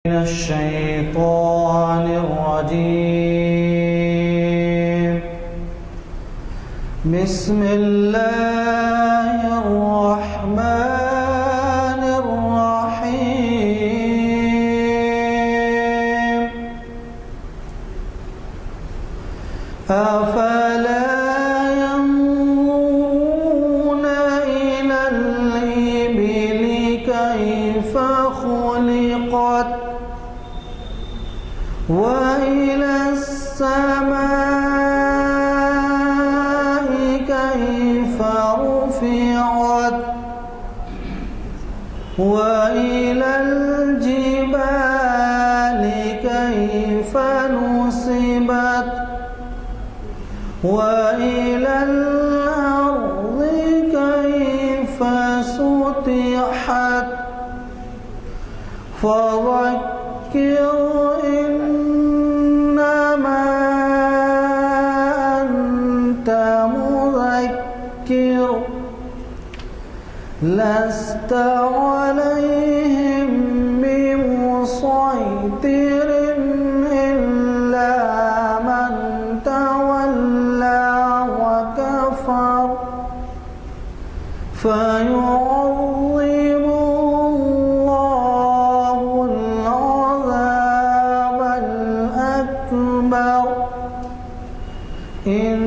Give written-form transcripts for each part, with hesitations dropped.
من الشيطان الرجيم. بسم الله الرحمن الرحيم. أفلا ينظرون إلى الإبل كيف خلقت وإلى السماء كيف رفعت وإلى الجبال كيف نصبت وإلى الأرض كيف سطحت فذكر إنما أنت مذكر لست عليهم بمسيطر إلا من تولى وكفر فيعذبه الله العذاب الأكبر إن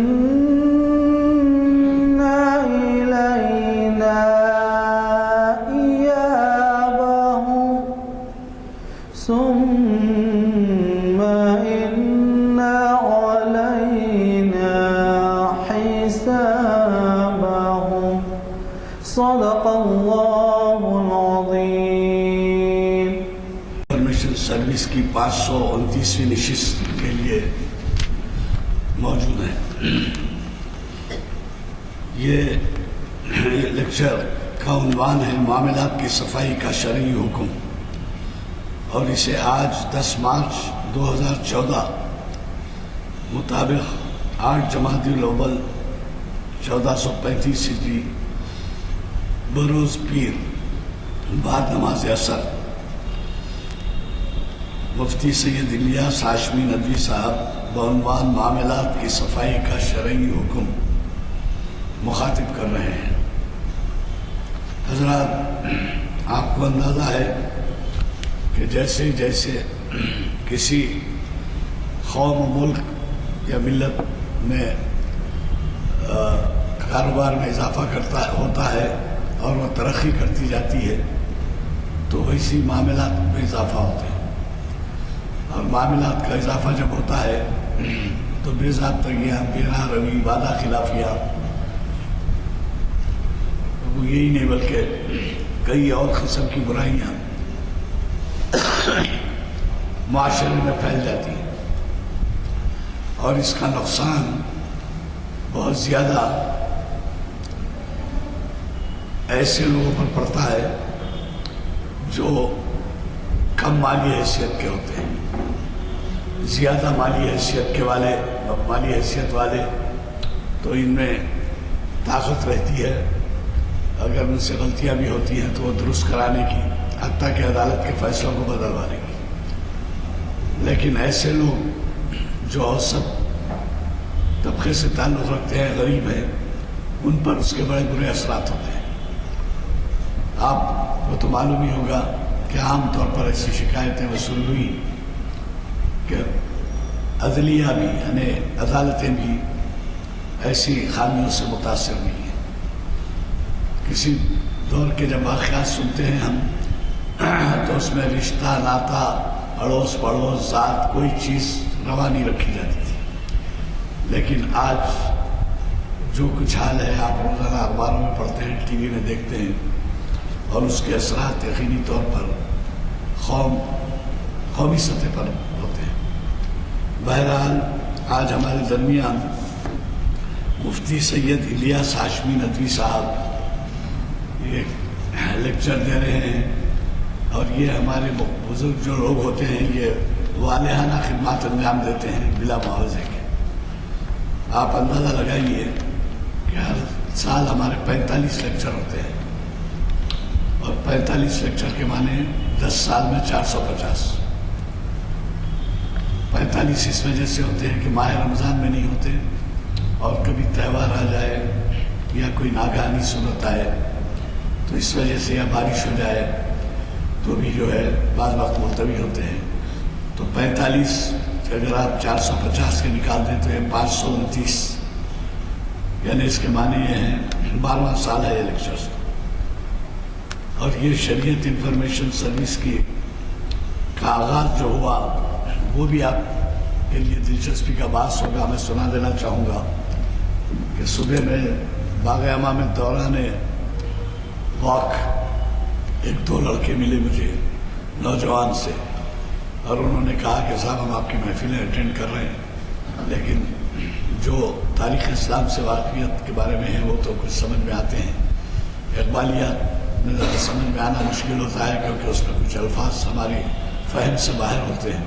إلينا إيابهم ثم إن علينا حسابهم. صدق الله العظيم. انفارمیشن سروس کی 529ویں نشست کے لیے موجود ہیں. یہ لیکچر کا عنوان ہے معاملات کی صفائی کا شرعی حکم، اور اسے آج 10 مارچ 2014 مطابق 8 جمادی الاول 1435 ہجری بروز پیر بعد نماز عصر مفتی سید الیاس ہاشمی ندوی صاحب بعنوان معاملات کی صفائی کا شرعی حکم مخاطب کر رہے ہیں. حضرات، آپ کو اندازہ ہے کہ جیسے جیسے کسی قوم و ملک یا ملت میں کاروبار میں اضافہ ہوتا ہے اور وہ ترقی کرتی جاتی ہے تو ویسی معاملات میں اضافہ ہوتے ہیں، اور معاملات کا اضافہ جب ہوتا ہے تو بے ضابطگیاں، بے روی، وعدہ خلافیاں، وہ یہی نہیں بلکہ کئی اور قسم کی برائیاں معاشرے میں پھیل جاتی ہیں، اور اس کا نقصان بہت زیادہ ایسے لوگوں پر پڑتا ہے جو کم مالی حیثیت کے ہوتے ہیں. زیادہ مالی حیثیت والے تو ان میں طاقت رہتی ہے، اگر ان سے غلطیاں بھی ہوتی ہیں تو وہ درست کرانے کی، حتیٰ کہ عدالت کے فیصلوں کو بدلوانے کی. لیکن ایسے لوگ جو اوسط طبقے سے تعلق رکھتے ہیں، غریب ہیں، ان پر اس کے بڑے برے اثرات ہوتے ہیں. آپ کو تو معلوم ہی ہوگا کہ عام طور پر ایسی شکایتیں وصول ہوئی کہ عدلیہ بھی، یعنی عدالتیں بھی ایسی خامیوں سے متاثر ہوئی ہیں. کسی دور کے جب واقعات سنتے ہیں ہم تو اس میں رشتہ، ناتا، اڑوس پڑوس، ذات، کوئی چیز روا نہیں رکھی جاتی تھی. لیکن آج جو کچھ حال ہے، آپ روزانہ اخباروں میں پڑھتے ہیں، ٹی وی میں دیکھتے ہیں، اور اس کے اثرات یقینی طور پر قومی سطح پر ہوتے ہیں. بہرحال آج ہمارے درمیان مفتی سید الیاس ہاشمی ندوی صاحب یہ لیکچر دے رہے ہیں، اور یہ ہمارے بزرگ جو لوگ ہوتے ہیں یہ والہانہ خدمات انجام دیتے ہیں بلا معاوضے کے. آپ اندازہ لگائیے کہ ہر سال ہمارے 45 لیکچر ہوتے ہیں، اور 45 لیکچر کے معنی 10 سال میں 450. 45 اس وجہ سے ہوتے ہیں کہ ماہ رمضان میں نہیں ہوتے، اور کبھی تہوار آ جائے یا کوئی ناگہانی صورت آئے تو اس وجہ سے، یا بارش ہو جائے تو بھی جو ہے بعض وقت ملتوی ہوتے ہیں۔ تو 45 اگر آپ 450 کے نکال دیں تو یہ 529، یعنی اس کے معنی یہ ہیں 12واں سال ہے یہ لیکچرز۔ اور یہ شریعت انفارمیشن سروس کا آغاز جو ہوا وہ بھی آپ کے لیے دلچسپی کا باعث ہوگا۔ میں سنا دینا چاہوں گا کہ صبح میں باغ اما میں دوران واک 1-2 لڑکے ملے مجھے نوجوان سے، اور انہوں نے کہا کہ صاحب ہم آپ کی محفلیں اٹینڈ کر رہے ہیں، لیکن جو تاریخ اسلام سے واقفیت کے بارے میں ہے وہ تو کچھ سمجھ میں آتے ہیں، اقبالیات میں زیادہ سمجھ میں آنا مشکل ہوتا ہے کیونکہ اس میں کچھ الفاظ ہماری فہم سے باہر ہوتے ہیں،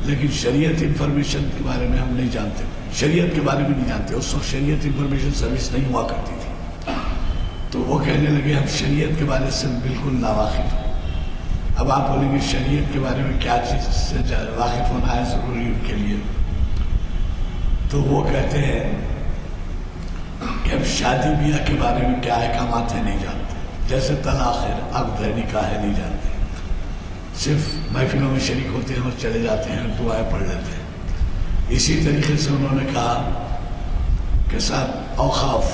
لیکن شریعت انفارمیشن کے بارے میں ہم نہیں جانتے، شریعت کے بارے میں نہیں جانتے۔ اس وقت شریعت انفارمیشن سروس نہیں ہوا کرتی تھی، تو وہ کہنے لگے ہم شریعت کے بارے سے بالکل ناواقف ہیں۔ اب آپ بولیں گے شریعت کے بارے میں کیا چیز سے واقف ہونا ہے ضروری ان کے لیے، تو وہ کہتے ہیں کہ ہم شادی بیاہ کے بارے میں کیا احکامات ہیں نہیں جانتے، جیسے طلاق ہے، عقد ہے، نکاح ہے، نہیں جانتے، صرف محفلوں میں شریک ہوتے ہیں اور چلے جاتے ہیں، دعائیں پڑھ لیتے ہیں۔ اسی طریقے سے انہوں نے کہا کہ صاحب اوقاف،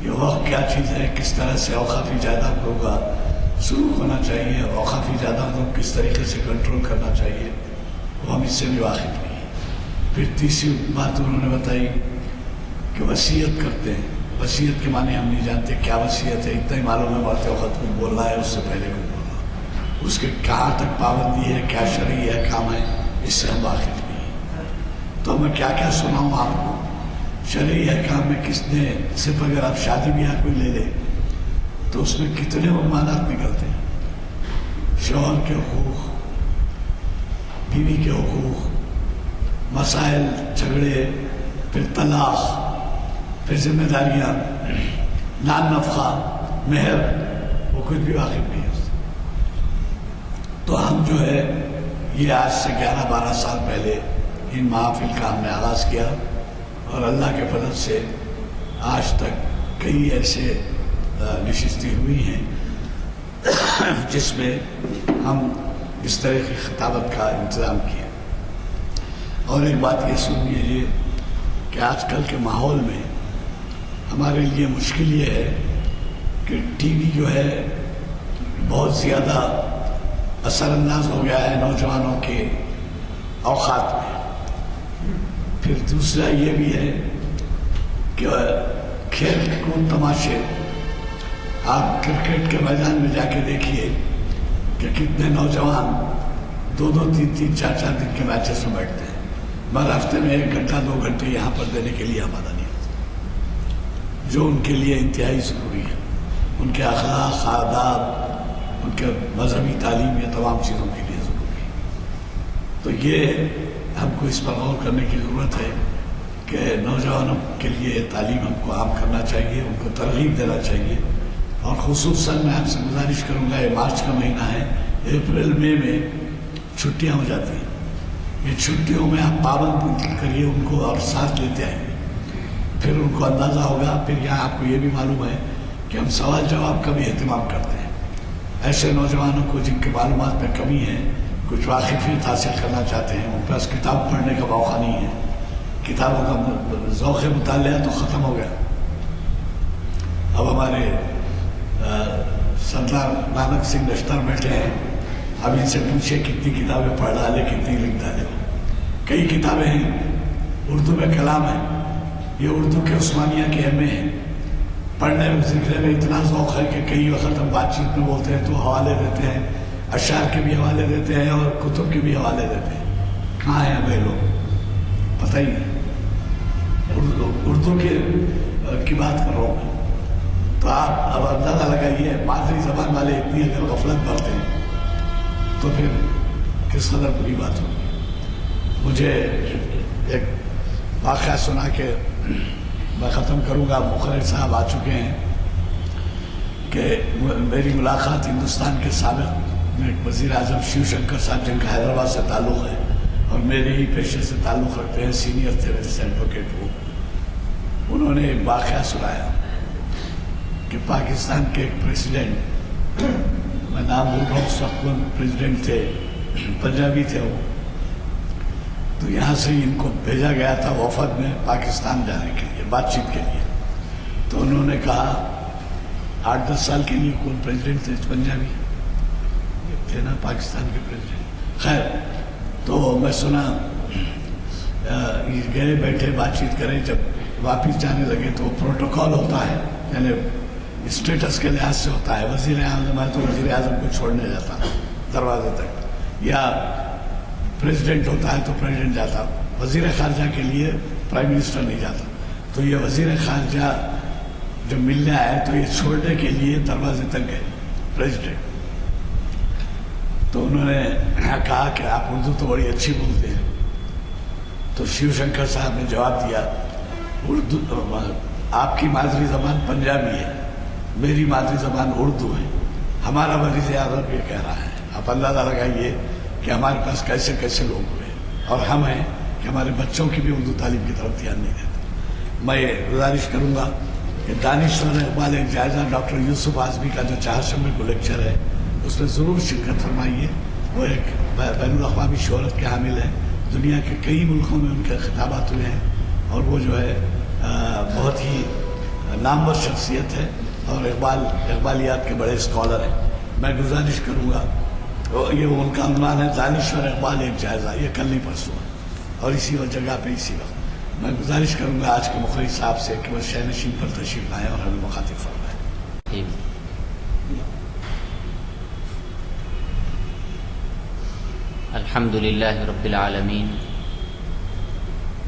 یہ وقت کیا چیز ہے، کس طرح سے اوقافی جائیدادوں کا سلوک ہونا چاہیے، اوقافی جائیدادوں کو کس طریقے سے کنٹرول کرنا چاہیے، وہ ہم اس سے بھی واقف نہیں ہیں۔ پھر تیسری بات انہوں نے بتائی کہ وصیت کرتے ہیں، وصیت کے معنی ہم نہیں جانتے، کیا وصیت ہے، اتنا ہی معلوم ہے مرتے وقت کچھ بولنا ہے، اس سے پہلے کچھ بولنا، اس کے کہاں تک پابندی ہے، کیا شرعی احکام ہے، اس سے ہم واقف نہیں ہیں۔ تو میں کیا کیا سناؤں آپ کو، شرعی احکام میں کس نے، صرف اگر آپ شادی بیاہ کوئی لے لیں تو اس میں کتنے ممانعات نکلتے ہیں، شوہر کے حقوق، بیوی کے حقوق، مسائل، جھگڑے، پھر طلاق، پھر ذمہ داریاں، نان نفقہ، مہر، وہ کچھ بھی واقف نہیں ہے۔ تو ہم جو ہے یہ آج سے 11-12 سال پہلے ان محافل کا ہم نے آغاز کیا، اور اللہ کے فضل سے آج تک کئی ایسے نشستیں ہوئی ہیں جس میں ہم اس طرح کی خطابت کا انتظام کیا۔ اور ایک بات یہ سن لیجیے کہ آج کل کے ماحول میں ہمارے لیے مشکل یہ ہے کہ ٹی وی جو ہے بہت زیادہ اثر انداز ہو گیا ہے نوجوانوں کے اوقات میں۔ پھر دوسرا یہ بھی ہے کہ کھیل کود تماشے، آپ کرکٹ کے میدان میں جا کے دیکھیے کہ کتنے نوجوان 2-2, 3-3, 4-4 دن کے میچز میں بیٹھتے ہیں، مگر ہفتے میں 1 گھنٹہ 2 گھنٹے یہاں پر دینے کے لیے آمادہ نہیں ہوتا، جو ان کے لیے انتہائی ضروری ہے، ان کے اخلاق، آداب، ان کے مذہبی تعلیم، یہ تمام چیزوں کے لیے ضروری ہے۔ تو یہ ہم کو اس پر غور کرنے کی ضرورت ہے کہ نوجوانوں کے لیے تعلیم ہم کو عام کرنا چاہیے، ان کو ترغیب دینا چاہیے، اور خصوصاً میں آپ سے گزارش کروں گا، یہ مارچ کا مہینہ ہے، اپریل مئی میں چھٹیاں ہو جاتی ہیں، یہ چھٹیوں میں آپ پابند کریے ان کو اور ساتھ لیتے آئیں گے، پھر ان کو اندازہ ہوگا۔ پھر یہاں آپ کو یہ بھی معلوم ہے کہ ہم سوال جواب کا بھی اہتمام کرتے ہیں، ایسے نوجوانوں کو جن کے معلومات میں کمی ہے، کچھ واقفیت حاصل کرنا چاہتے ہیں، ان کے پاس کتاب پڑھنے کا موقع نہیں ہے، کتابوں کا ذوق مطالعہ تو ختم ہو گیا۔ اب ہمارے سردار نانک سنگھ نشتر بیٹھے ہیں، اب ان سے پوچھے کتنی کتابیں پڑھ ڈالے، کتنی لکھ ڈالے۔ کئی کتابیں ہیں، اردو میں کلام ہے، یہ اردو کے عثمانیہ کے ایم اے ہیں، پڑھنے میں ذکر میں اتنا ذوق ہے کہ کئی وقت ہم بات چیت میں بولتے ہیں تو حوالے دیتے ہیں، اشعار کے بھی حوالے دیتے ہیں اور کتب کے بھی حوالے دیتے ہیں۔ کہاں ہیں وہ لوگ؟ پتہ ہی نہیں۔ اردو کی بات کر رہا ہوں، تو آپ اب اندازہ لگائیے مادری زبان والے اتنی اگر غفلت برتے ہیں تو پھر کس قدر بری بات ہوگی۔ مجھے ایک واقعہ سنا کے میں ختم کروں گا۔ مقرر صاحب آ چکے ہیں کہ میری ملاقات ہندوستان کے سابق وزیر اعظم شیو شنکر صاحب، جن کا حیدرآباد سے تعلق ہے، اور میرے ہی پیشے سے تعلق رکھتے ہیں، سینئر تھے میرے سے ایڈوکیٹ وہ. انہوں نے ایک واقعہ سنایا کہ پاکستان کے ایک پریزیڈنٹ، میں نام بول رہا ہوں، اس وقت وہ پریزیڈنٹ تھے، پنجابی تھے وہ. تو یہاں سے ان کو بھیجا گیا تھا وفد میں پاکستان جانے کے لیے، بات چیت کے لیے. تو انہوں نے کہا 8-10 سال کے لیے کون پریزیڈنٹ تھے پنجابی تھے نا پاکستان کے پریزیڈنٹ. خیر تو میں سنا گئے بیٹھے بات چیت کریں، جب واپس جانے لگے تو پروٹوکول ہوتا ہے، یعنی اسٹیٹس کے لحاظ سے ہوتا ہے. وزیر اعظم ہے تو وزیر اعظم کو چھوڑنے جاتا دروازے تک، یا پریزیڈنٹ ہوتا ہے تو پریزیڈنٹ جاتا. وزیر خارجہ کے لیے پرائم منسٹر نہیں جاتا. تو یہ وزیر خارجہ جب ملنے آئے تو یہ چھوڑنے کے لیے دروازے تک گئے پریزیڈنٹ. تو انہوں نے کہا کہ آپ اردو تو بڑی اچھی بولتے ہیں. تو شیو شنکر صاحب نے جواب دیا، اردو آپ کی مادری زبان پنجابی ہے، میری مادری زبان اردو ہے. ہمارا وزیر اعظم یہ کہہ رہا ہے. آپ اندازہ لگائیے کہ ہمارے پاس کیسے کیسے لوگ ہوئے، اور ہم ہیں کہ ہمارے بچوں کی بھی اردو تعلیم کی طرف دھیان نہیں دیتے. میں یہ گزارش کروں گا کہ دانشور اقبال ایک جائزہ ڈاکٹر یوسف اعظمی کا جو 4 شنبے کو لیکچر ہے اس میں ضرور شرکت فرمائیے. وہ ایک بین الاقوامی شہرت کے حامل ہیں، دنیا کے کئی ملکوں میں ان کے خطابات ہوئے ہیں، اور وہ جو ہے بہت ہی نامور شخصیت ہے اور اقبالیات کے بڑے اسکالر ہیں. میں گزارش کروں گا، یہ ان کا عنوان ہے دانشور اقبال ایک جائزہ، یہ کل نہیں پرسوں ہے، اور اسی جگہ پہ اسی وقت. میں گزارش کروں گا آج کے مخرج صاحب سے کہ وہ شہنشین پر تشریف لائیں اور ہمیں مخاطب فرمائیں. الحمد للہ رب العالمین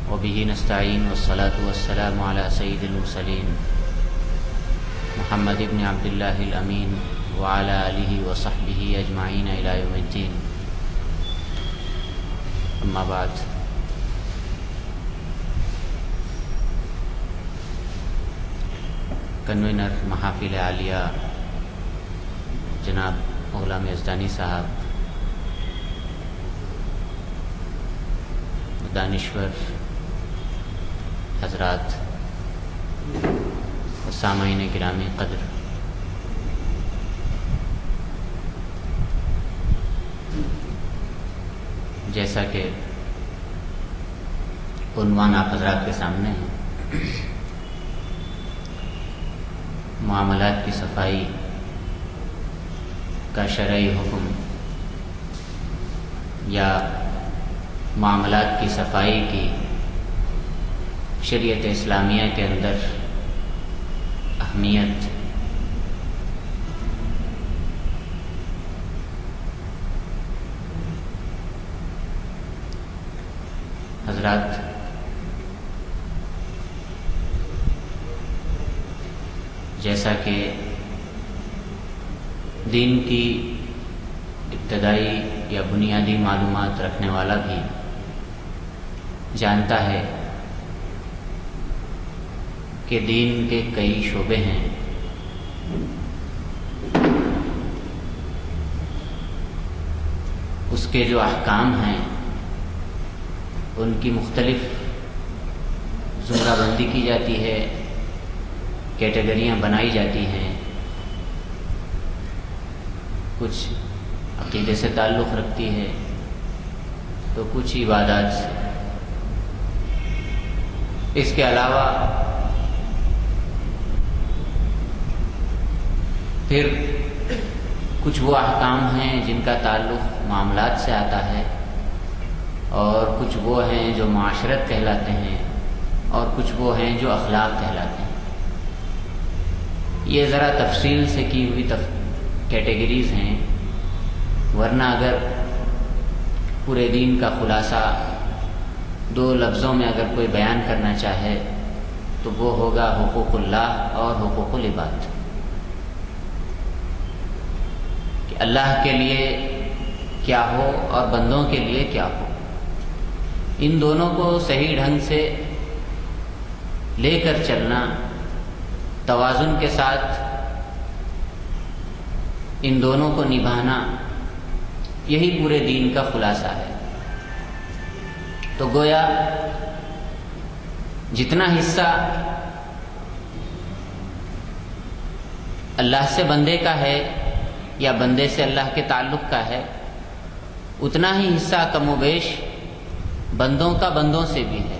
وبہ نستعین والصلاة والسلام علی سید المرسلین محمد ابن عبداللہ الامین وعلی آلہ وصحبہ اجمعین الی یوم الدین. اما بعد، کنوینر محافل عالیہ جناب غلام یزدانی صاحب، دانشور حضرات، سامعین گرامی قدر، جیسا کہ عنوان آپ حضرات کے سامنے ہے، معاملات کی صفائی کا شرعی حکم یا معاملات کی صفائی کی شریعت اسلامیہ کے اندر اہمیت. حضرات، جیسا کہ دین کی ابتدائی یا بنیادی معلومات رکھنے والا بھی جانتا ہے کہ دین کے کئی شعبے ہیں. اس کے جو احکام ہیں ان کی مختلف زمرہ بندی کی جاتی ہے، کیٹیگریاں بنائی جاتی ہیں. کچھ عقیدے سے تعلق رکھتی ہے تو کچھ عبادات سے. اس کے علاوہ پھر کچھ وہ احکام ہیں جن کا تعلق معاملات سے آتا ہے، اور کچھ وہ ہیں جو معاشرت کہلاتے ہیں، اور کچھ وہ ہیں جو اخلاق کہلاتے ہیں. یہ ذرا تفصیل سے کی ہوئی کیٹیگریز ہیں، ورنہ اگر پورے دین کا خلاصہ 2 لفظوں میں اگر کوئی بیان کرنا چاہے تو وہ ہوگا حقوق اللہ اور حقوق العباد. کہ اللہ کے لیے کیا ہو اور بندوں کے لیے کیا ہو، ان دونوں کو صحیح ڈھنگ سے لے کر چلنا، توازن کے ساتھ ان دونوں کو نبھانا، یہی پورے دین کا خلاصہ ہے. تو گویا جتنا حصہ اللہ سے بندے کا ہے یا بندے سے اللہ کے تعلق کا ہے، اتنا ہی حصہ کم و بیش بندوں کا بندوں سے بھی ہے،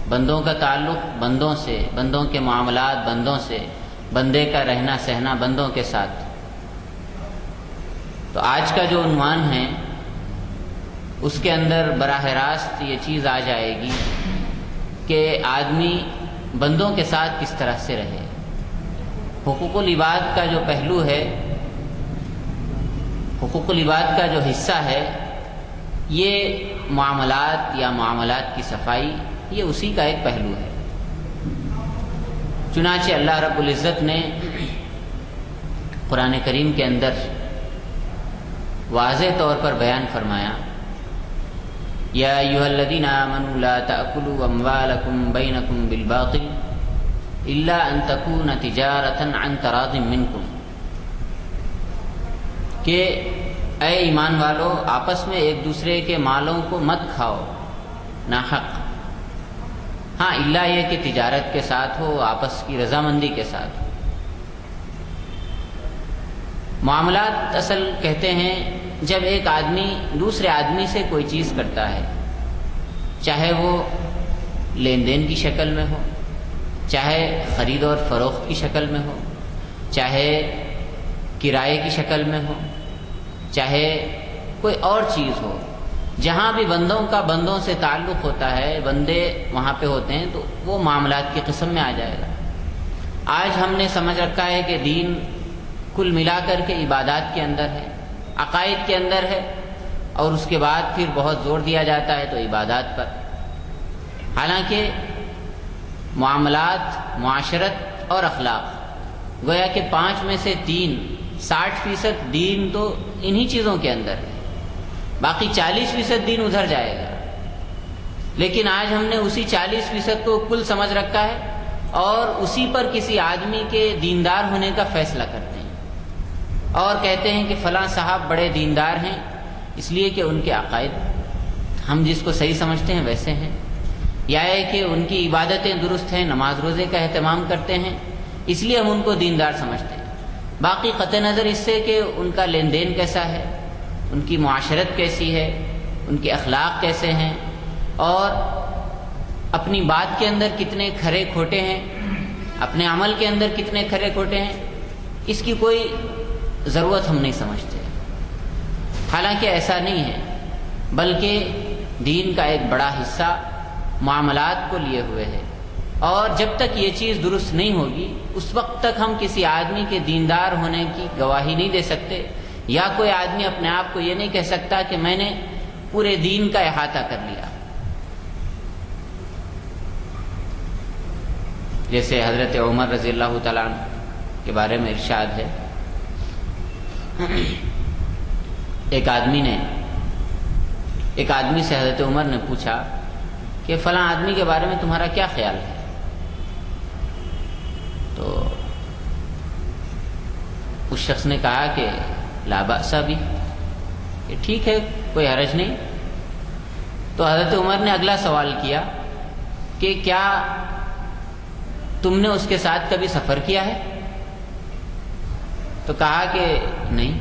بندوں کا تعلق بندوں سے، بندوں کے معاملات بندوں سے، بندے کا رہنا سہنا بندوں کے ساتھ۔ تو آج کا جو عنوان ہے اس کے اندر براہ راست یہ چیز آ جائے گی کہ آدمی بندوں کے ساتھ کس طرح سے رہے۔ حقوق العباد کا جو پہلو ہے، حقوق العباد کا جو حصہ ہے، یہ معاملات یا معاملات کی صفائی، یہ اسی کا ایک پہلو ہے۔ چنانچہ اللہ رب العزت نے قرآن کریم کے اندر واضح طور پر بیان فرمایا، یا ایھا الذین آمنوا لا تأکلوا اموالکم بینکم بالباطل الا ان تکون تجارۃ عن تراض منکم، کہ اے ایمان والو آپس میں ایک دوسرے کے مالوں کو مت کھاؤ ناحق، ہاں الا یہ کہ تجارت کے ساتھ ہو، آپس کی رضامندی کے ساتھ ہو۔ معاملات اصل کہتے ہیں جب ایک آدمی دوسرے آدمی سے کوئی چیز کرتا ہے، چاہے وہ لین دین کی شکل میں ہو، چاہے خرید اور فروخت کی شکل میں ہو، چاہے کرائے کی شکل میں ہو، چاہے کوئی اور چیز ہو، جہاں بھی بندوں کا بندوں سے تعلق ہوتا ہے، بندے وہاں پہ ہوتے ہیں، تو وہ معاملات کی قسم میں آ جائے گا۔ آج ہم نے سمجھ رکھا ہے کہ دین کل ملا کر کے عبادات کے اندر ہے، عقائد کے اندر ہے، اور اس کے بعد پھر بہت زور دیا جاتا ہے تو عبادات پر۔ حالانکہ معاملات، معاشرت اور اخلاق گویا کہ 5 میں سے 3، 60% دین تو انہی چیزوں کے اندر ہے، باقی 40% دین ادھر جائے گا۔ لیکن آج ہم نے اسی 40% کو کل سمجھ رکھا ہے اور اسی پر کسی آدمی کے دیندار ہونے کا فیصلہ کرتے ہیں، اور کہتے ہیں کہ فلاں صاحب بڑے دیندار ہیں اس لیے کہ ان کے عقائد ہم جس کو صحیح سمجھتے ہیں ویسے ہیں، یا ہے کہ ان کی عبادتیں درست ہیں، نماز روزے کا اہتمام کرتے ہیں اس لیے ہم ان کو دیندار سمجھتے ہیں۔ باقی قطع نظر اس سے کہ ان کا لین دین کیسا ہے، ان کی معاشرت کیسی ہے، ان کے اخلاق کیسے ہیں، اور اپنی بات کے اندر کتنے کھرے کھوٹے ہیں، اپنے عمل کے اندر کتنے کھرے کھوٹے ہیں، اس کی کوئی ضرورت ہم نہیں سمجھتے۔ حالانکہ ایسا نہیں ہے، بلکہ دین کا ایک بڑا حصہ معاملات کو لیے ہوئے ہے، اور جب تک یہ چیز درست نہیں ہوگی اس وقت تک ہم کسی آدمی کے دیندار ہونے کی گواہی نہیں دے سکتے، یا کوئی آدمی اپنے آپ کو یہ نہیں کہہ سکتا کہ میں نے پورے دین کا احاطہ کر لیا۔ جیسے حضرت عمر رضی اللہ تعالیٰ عنہ کے بارے میں ارشاد ہے، ایک آدمی سے حضرت عمر نے پوچھا کہ فلاں آدمی کے بارے میں تمہارا کیا خیال ہے؟ تو اس شخص نے کہا کہ لا بأس بھی، کہ ٹھیک ہے، کوئی حرج نہیں۔ تو حضرت عمر نے اگلا سوال کیا کہ کیا تم نے اس کے ساتھ کبھی سفر کیا ہے؟ تو کہا کہ نہیں۔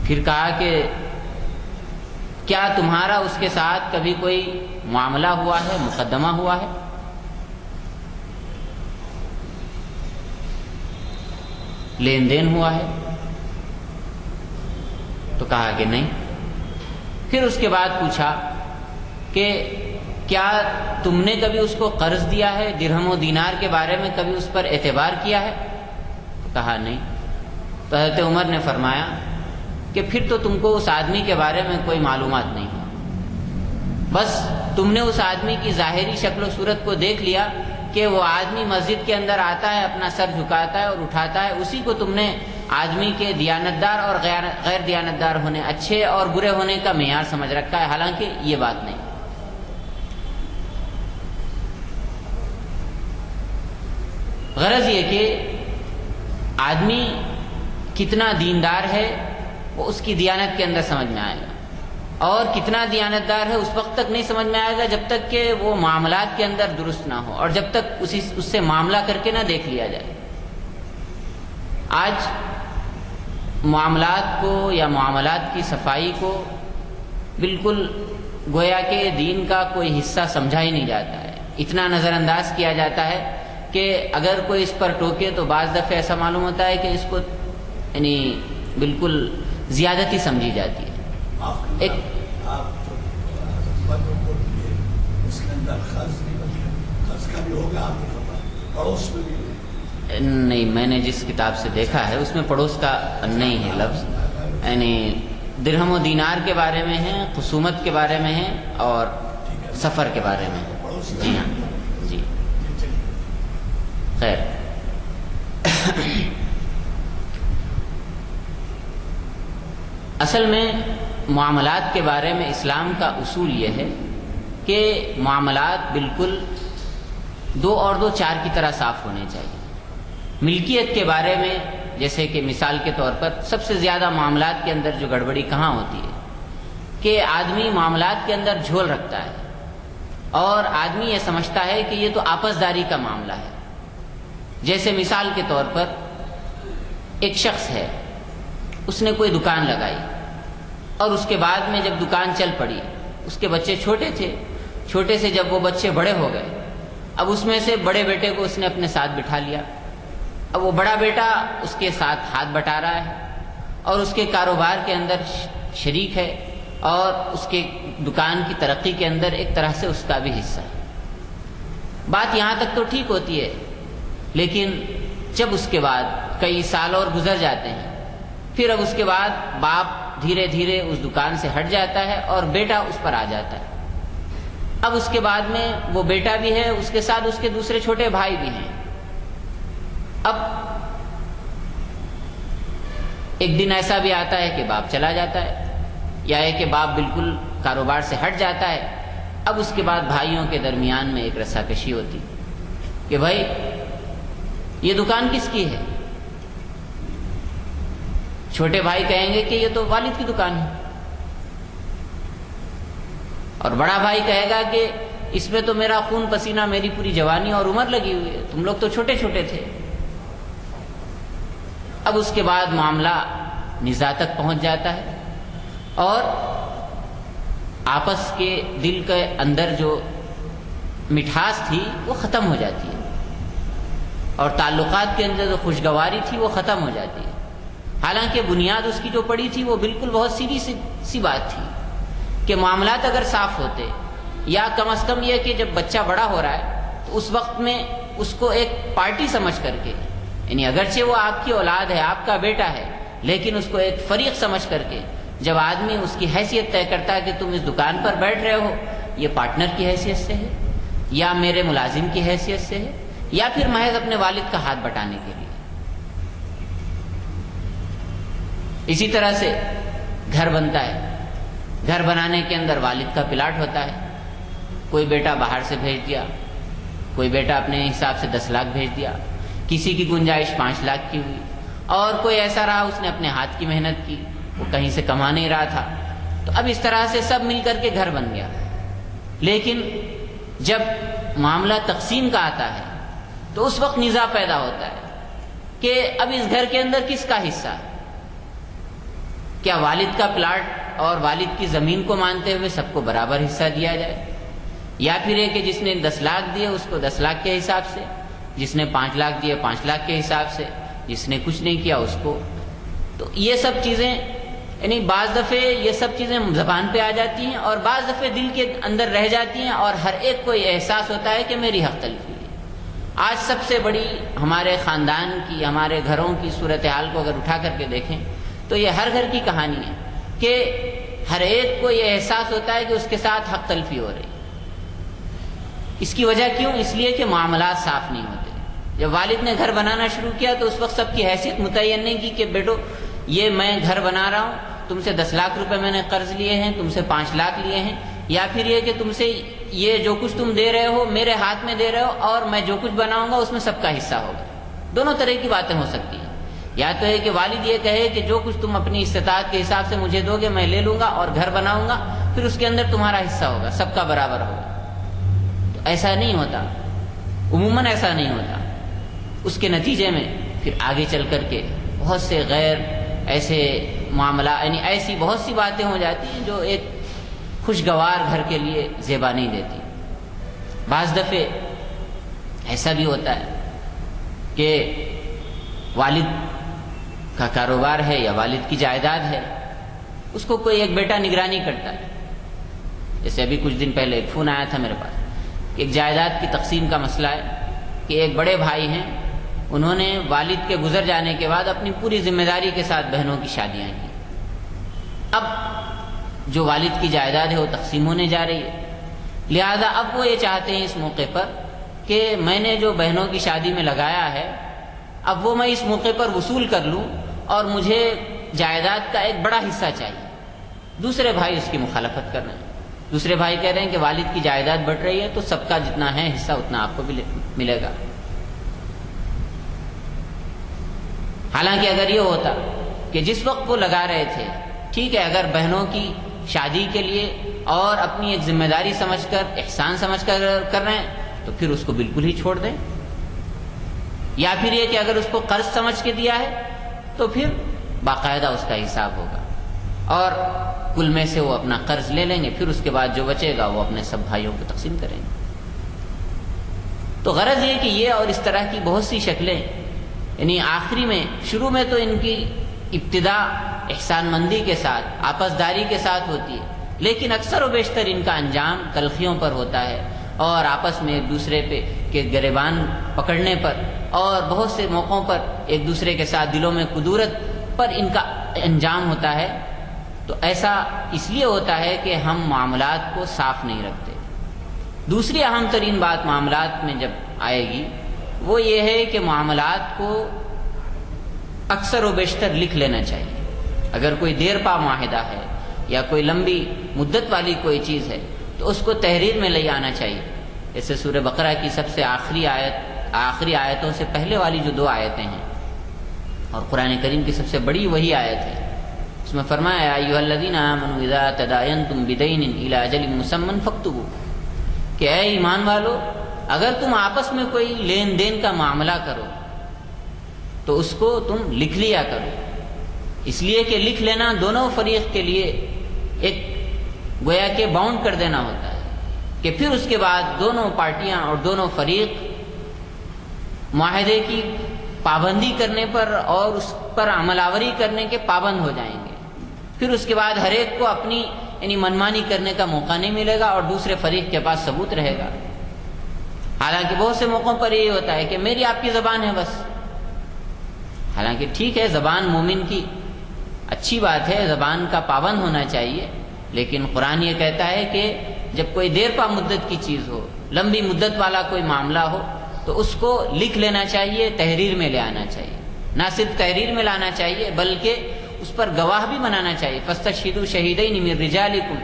پھر کہا کہ کیا تمہارا اس کے ساتھ کبھی کوئی معاملہ ہوا ہے، مقدمہ ہوا ہے؟ لین دین ہوا ہے؟ تو کہا کہ نہیں۔ پھر اس کے بعد پوچھا کہ کیا تم نے کبھی اس کو قرض دیا ہے، درہم و دینار کے بارے میں کبھی اس پر اعتبار کیا ہے؟ تو کہا نہیں۔ تو حضرت عمر نے فرمایا کہ پھر تو تم کو اس آدمی کے بارے میں کوئی معلومات نہیں ہے، بس تم نے اس آدمی کی ظاہری شکل و صورت کو دیکھ لیا کہ وہ آدمی مسجد کے اندر آتا ہے، اپنا سر جھکاتا ہے اور اٹھاتا ہے، اسی کو تم نے آدمی کے دیانتدار اور غیر دیانتدار ہونے، اچھے اور برے ہونے کا معیار سمجھ رکھا ہے، حالانکہ یہ بات نہیں۔ غرض یہ کہ آدمی کتنا دیندار ہے وہ اس کی دیانت کے اندر سمجھ میں آئے گا۔ اور کتنا دیانتدار ہے اس وقت تک نہیں سمجھ میں آئے گا جب تک کہ وہ معاملات کے اندر درست نہ ہو اور جب تک اس سے معاملہ کر کے نہ دیکھ لیا جائے۔ آج معاملات کو یا معاملات کی صفائی کو بالکل گویا کہ دین کا کوئی حصہ سمجھا ہی نہیں جاتا ہے، اتنا نظر انداز کیا جاتا ہے کہ اگر کوئی اس پر ٹوکے تو بعض دفعہ ایسا معلوم ہوتا ہے کہ اس کو یعنی بالکل زیادتی سمجھی جاتی ہے۔ ایک اس کے اندر خرچ کا بھی ہوگا، آپ کو پتا پڑوس میں بھی نہیں، میں نے جس کتاب سے دیکھا ہے اس میں پڑوس کا نہیں ہے لفظ، یعنی درہم و دینار کے بارے میں ہے، خصومت کے بارے میں ہے اور سفر کے بارے میں ہے۔ جی ہاں جی خیر۔ اصل میں معاملات کے بارے میں اسلام کا اصول یہ ہے کہ معاملات بالکل 2 اور 2 4 کی طرح صاف ہونے چاہیے۔ ملکیت کے بارے میں جیسے کہ مثال کے طور پر سب سے زیادہ معاملات کے اندر جو گڑبڑی کہاں ہوتی ہے کہ آدمی معاملات کے اندر جھول رکھتا ہے اور آدمی یہ سمجھتا ہے کہ یہ تو آپسداری کا معاملہ ہے۔ جیسے مثال کے طور پر ایک شخص ہے، اس نے کوئی دکان لگائی اور اس کے بعد میں جب دکان چل پڑی، اس کے بچے چھوٹے تھے، چھوٹے سے جب وہ بچے بڑے ہو گئے، اب اس میں سے بڑے بیٹے کو اس نے اپنے ساتھ بٹھا لیا۔ اب وہ بڑا بیٹا اس کے ساتھ ہاتھ بٹا رہا ہے اور اس کے کاروبار کے اندر شریک ہے اور اس کے دکان کی ترقی کے اندر ایک طرح سے اس کا بھی حصہ ہے۔ بات یہاں تک تو ٹھیک ہوتی ہے، لیکن جب اس کے بعد کئی سال اور گزر جاتے ہیں، پھر اب اس کے بعد باپ دھیرے دھیرے اس دکان سے ہٹ جاتا ہے اور بیٹا اس پر آ جاتا ہے۔ اب اس کے بعد میں وہ بیٹا بھی ہے، اس کے ساتھ اس کے دوسرے چھوٹے بھائی بھی ہیں۔ اب ایک دن ایسا بھی آتا ہے کہ باپ چلا جاتا ہے یا ہے کہ باپ بالکل کاروبار سے ہٹ جاتا ہے۔ اب اس کے بعد بھائیوں کے درمیان میں ایک رساکشی ہوتی کہ بھائی یہ دکان کس کی ہے؟ چھوٹے بھائی کہیں گے کہ یہ تو والد کی دکان ہے، اور بڑا بھائی کہے گا کہ اس میں تو میرا خون پسینہ، میری پوری جوانی اور عمر لگی ہوئی ہے، تم لوگ تو چھوٹے چھوٹے تھے۔ اب اس کے بعد معاملہ نزاع تک پہنچ جاتا ہے اور آپس کے دل کے اندر جو مٹھاس تھی وہ ختم ہو جاتی ہے اور تعلقات کے اندر جو خوشگواری تھی وہ ختم ہو جاتی ہے۔ حالانکہ بنیاد اس کی جو پڑی تھی وہ بالکل بہت سیدھی سی بات تھی کہ معاملات اگر صاف ہوتے، یا کم از کم یہ کہ جب بچہ بڑا ہو رہا ہے تو اس وقت میں اس کو ایک پارٹی سمجھ کر کے، یعنی اگرچہ وہ آپ کی اولاد ہے، آپ کا بیٹا ہے، لیکن اس کو ایک فریق سمجھ کر کے جب آدمی اس کی حیثیت طے کرتا ہے کہ تم اس دکان پر بیٹھ رہے ہو، یہ پارٹنر کی حیثیت سے ہے یا میرے ملازم کی حیثیت سے ہے یا پھر محض اپنے والد کا ہاتھ بٹانے کے لیے۔ اسی طرح سے گھر بنتا ہے، گھر بنانے کے اندر والد کا پلاٹ ہوتا ہے، کوئی بیٹا باہر سے بھیج دیا، کوئی بیٹا اپنے حساب سے 10 لاکھ بھیج دیا، کسی کی گنجائش 5 لاکھ کی ہوئی، اور کوئی ایسا رہا اس نے اپنے ہاتھ کی محنت کی، وہ کہیں سے کما نہیں رہا تھا، تو اب اس طرح سے سب مل کر کے گھر بن گیا۔ لیکن جب معاملہ تقسیم کا آتا ہے تو اس وقت نزاع پیدا ہوتا ہے کہ اب اس گھر کے اندر کس کا حصہ ہے؟ کیا والد کا پلاٹ اور والد کی زمین کو مانتے ہوئے سب کو برابر حصہ دیا جائے، یا پھر یہ کہ جس نے 10 لاکھ دیے اس کو 10 لاکھ کے حساب سے، جس نے 5 لاکھ دیے 5 لاکھ کے حساب سے، جس نے کچھ نہیں کیا اس کو؟ تو یہ سب چیزیں یعنی بعض دفعے یہ سب چیزیں زبان پہ آ جاتی ہیں اور بعض دفعے دل کے اندر رہ جاتی ہیں، اور ہر ایک کو یہ احساس ہوتا ہے کہ میری حق تلفی ہے۔ آج سب سے بڑی ہمارے خاندان کی، ہمارے گھروں کی صورتحال کو اگر اٹھا کر کے دیکھیں تو یہ ہر گھر کی کہانی ہے کہ ہر ایک کو یہ احساس ہوتا ہے کہ اس کے ساتھ حق تلفی ہو رہی۔ اس کی وجہ کیوں؟ اس لیے کہ معاملات صاف نہیں ہوتے۔ جب والد نے گھر بنانا شروع کیا تو اس وقت سب کی حیثیت متعین نہیں کی کہ بیٹو یہ میں گھر بنا رہا ہوں، تم سے 10 لاکھ روپے میں نے قرض لیے ہیں، تم سے 5 لاکھ لیے ہیں، یا پھر یہ کہ تم سے یہ جو کچھ تم دے رہے ہو میرے ہاتھ میں دے رہے ہو اور میں جو کچھ بناؤں گا اس میں سب کا حصہ ہوگا۔ دونوں طرح کی باتیں ہو سکتی ہیں۔ یا تو ہے کہ والد یہ کہے کہ جو کچھ تم اپنی استطاعت کے حساب سے مجھے دو گے میں لے لوں گا اور گھر بناؤں گا، پھر اس کے اندر تمہارا حصہ ہوگا، سب کا برابر ہوگا. تو ایسا نہیں ہوتا، عموماً ایسا نہیں ہوتا. اس کے نتیجے میں پھر آگے چل کر کے بہت سے غیر ایسے معاملات، یعنی ایسی بہت سی باتیں ہو جاتی ہیں جو ایک خوشگوار گھر کے لیے زیبا نہیں دیتی. بعض دفعے ایسا بھی ہوتا ہے کہ والد کا کاروبار ہے یا والد کی جائیداد ہے، اس کو کوئی ایک بیٹا نگرانی کرتا ہے. جیسے ابھی کچھ دن پہلے ایک فون آیا تھا میرے پاس کہ ایک جائیداد کی تقسیم کا مسئلہ ہے کہ ایک بڑے بھائی ہیں، انہوں نے والد کے گزر جانے کے بعد اپنی پوری ذمہ داری کے ساتھ بہنوں کی شادیاں کی. اب جو والد کی جائیداد ہے وہ تقسیم ہونے جا رہی ہے، لہذا اب وہ یہ چاہتے ہیں اس موقع پر کہ میں نے جو بہنوں کی شادی میں لگایا ہے اب وہ میں اس موقع پر وصول کر لوں اور مجھے جائیداد کا ایک بڑا حصہ چاہیے. دوسرے بھائی اس کی مخالفت کر رہے ہیں. دوسرے بھائی کہہ رہے ہیں کہ والد کی جائیداد بڑھ رہی ہے تو سب کا جتنا ہے حصہ اتنا آپ کو بھی ملے گا. حالانکہ اگر یہ ہوتا کہ جس وقت وہ لگا رہے تھے، ٹھیک ہے، اگر بہنوں کی شادی کے لیے اور اپنی ایک ذمہ داری سمجھ کر، احسان سمجھ کر کر رہے ہیں تو پھر اس کو بالکل ہی چھوڑ دیں. یا پھر یہ کہ اگر اس کو قرض سمجھ کے دیا ہے تو پھر باقاعدہ اس کا حساب ہوگا اور کل میں سے وہ اپنا قرض لے لیں گے، پھر اس کے بعد جو بچے گا وہ اپنے سب بھائیوں کو تقسیم کریں گے. تو غرض یہ کہ یہ اور اس طرح کی بہت سی شکلیں، یعنی آخری میں، شروع میں تو ان کی ابتدا احسان مندی کے ساتھ، آپسداری کے ساتھ ہوتی ہے، لیکن اکثر و بیشتر ان کا انجام تلخیوں پر ہوتا ہے اور آپس میں ایک دوسرے پہ کے گریبان پکڑنے پر اور بہت سے موقعوں پر ایک دوسرے کے ساتھ دلوں میں کدورت پر ان کا انجام ہوتا ہے. تو ایسا اس لیے ہوتا ہے کہ ہم معاملات کو صاف نہیں رکھتے. دوسری اہم ترین بات معاملات میں جب آئے گی وہ یہ ہے کہ معاملات کو اکثر و بیشتر لکھ لینا چاہیے. اگر کوئی دیر پا معاہدہ ہے یا کوئی لمبی مدت والی کوئی چیز ہے تو اس کو تحریر میں لے آنا چاہیے. جیسے سورہ بقرہ کی سب سے آخری آیتوں سے پہلے والی جو 2 آیتیں ہیں اور قرآن کریم کی سب سے بڑی وہی آیت ہے، اس میں فرمایا یا ایھا الذین آمنوا اذا تداینتم بدین الی اجل مسمى فاکتبوا، کہ اے ایمان والو اگر تم آپس میں کوئی لین دین کا معاملہ کرو تو اس کو تم لکھ لیا کرو. اس لیے کہ لکھ لینا دونوں فریق کے لیے ایک گویا کہ باؤنڈ کر دینا ہوتا ہے کہ پھر اس کے بعد دونوں پارٹیاں اور دونوں فریق معاہدے کی پابندی کرنے پر اور اس پر عمل آوری کرنے کے پابند ہو جائیں گے. پھر اس کے بعد ہر ایک کو اپنی یعنی منمانی کرنے کا موقع نہیں ملے گا اور دوسرے فریق کے پاس ثبوت رہے گا. حالانکہ بہت سے موقعوں پر یہ ہوتا ہے کہ میری آپ کی زبان ہے بس. حالانکہ ٹھیک ہے، زبان مومن کی اچھی بات ہے، زبان کا پابند ہونا چاہیے، لیکن قرآن یہ کہتا ہے کہ جب کوئی دیر پا مدت کی چیز ہو، لمبی مدت والا کوئی معاملہ ہو تو اس کو لکھ لینا چاہیے، تحریر میں لے آنا چاہیے. نہ صرف تحریر میں لانا چاہیے بلکہ اس پر گواہ بھی بنانا چاہیے. فاستشہدوا شہیدین من رجالکم،